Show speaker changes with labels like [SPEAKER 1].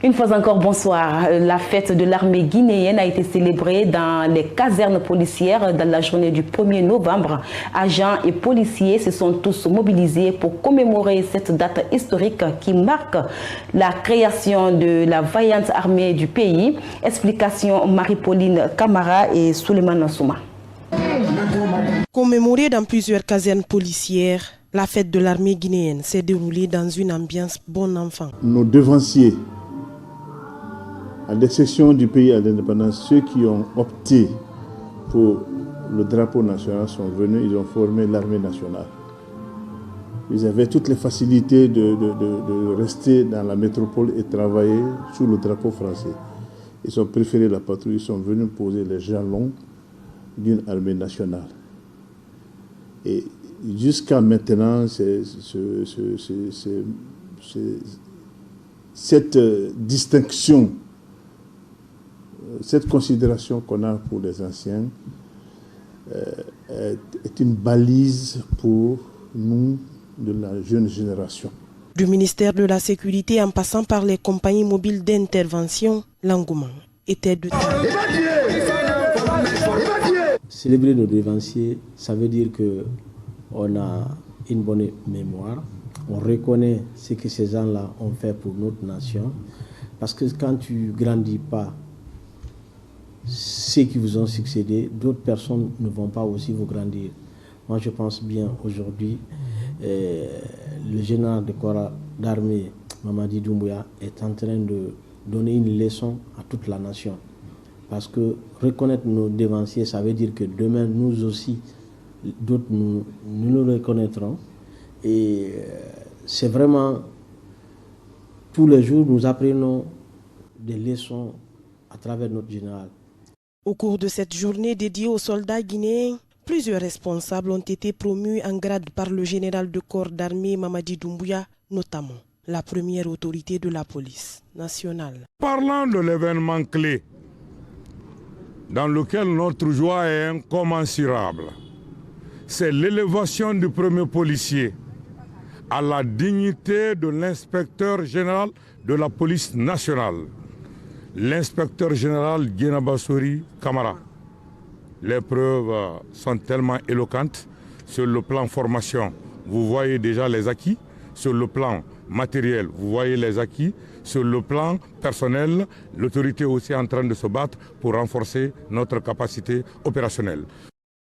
[SPEAKER 1] Une fois encore, bonsoir. La fête de l'armée guinéenne a été célébrée dans les casernes policières dans la journée du 1er novembre. Agents et policiers se sont tous mobilisés pour commémorer cette date historique qui marque la création de la vaillante armée du pays. Explication Marie-Pauline Camara et Souleymane Souma.
[SPEAKER 2] Commémorée dans plusieurs casernes policières, la fête de l'armée guinéenne s'est déroulée dans une ambiance bon enfant.
[SPEAKER 3] Nos devanciers, à l'exception du pays à l'indépendance, ceux qui ont opté pour le drapeau national sont venus, ils ont formé l'armée nationale. Ils avaient toutes les facilités de rester dans la métropole et travailler sous le drapeau français. Ils ont préféré la patrouille, ils sont venus poser les jalons d'une armée nationale. Et jusqu'à maintenant, cette distinction, cette considération qu'on a pour les anciens est une balise pour nous de la jeune génération.
[SPEAKER 2] Du ministère de la Sécurité en passant par les compagnies mobiles d'intervention, l'engouement était de taille.
[SPEAKER 4] Célébrer nos devanciers, ça veut dire qu'on a une bonne mémoire, on reconnaît ce que ces gens-là ont fait pour notre nation, parce que quand tu ne grandis pas ceux qui vous ont succédé, d'autres personnes ne vont pas aussi vous grandir. Moi je pense bien aujourd'hui, le général de corps d'armée Mamadi Doumbouya est en train de donner une leçon à toute la nation. Parce que reconnaître nos devanciers, ça veut dire que demain, nous aussi, d'autres, nous le reconnaîtrons. Et c'est vraiment, tous les jours, nous apprenons des leçons à travers notre général.
[SPEAKER 2] Au cours de cette journée dédiée aux soldats guinéens, plusieurs responsables ont été promus en grade par le général de corps d'armée Mamadi Doumbouya, notamment la première autorité de la police nationale.
[SPEAKER 5] Parlant de l'événement clé, dans lequel notre joie est incommensurable, c'est l'élévation du premier policier à la dignité de l'inspecteur général de la police nationale, l'inspecteur général Guénabassori Camara. Les preuves sont tellement éloquentes. Sur le plan formation, vous voyez déjà les acquis. Sur le plan matériel, vous voyez les acquis. Sur le plan personnel, l'autorité est aussi en train de se battre pour renforcer notre capacité opérationnelle.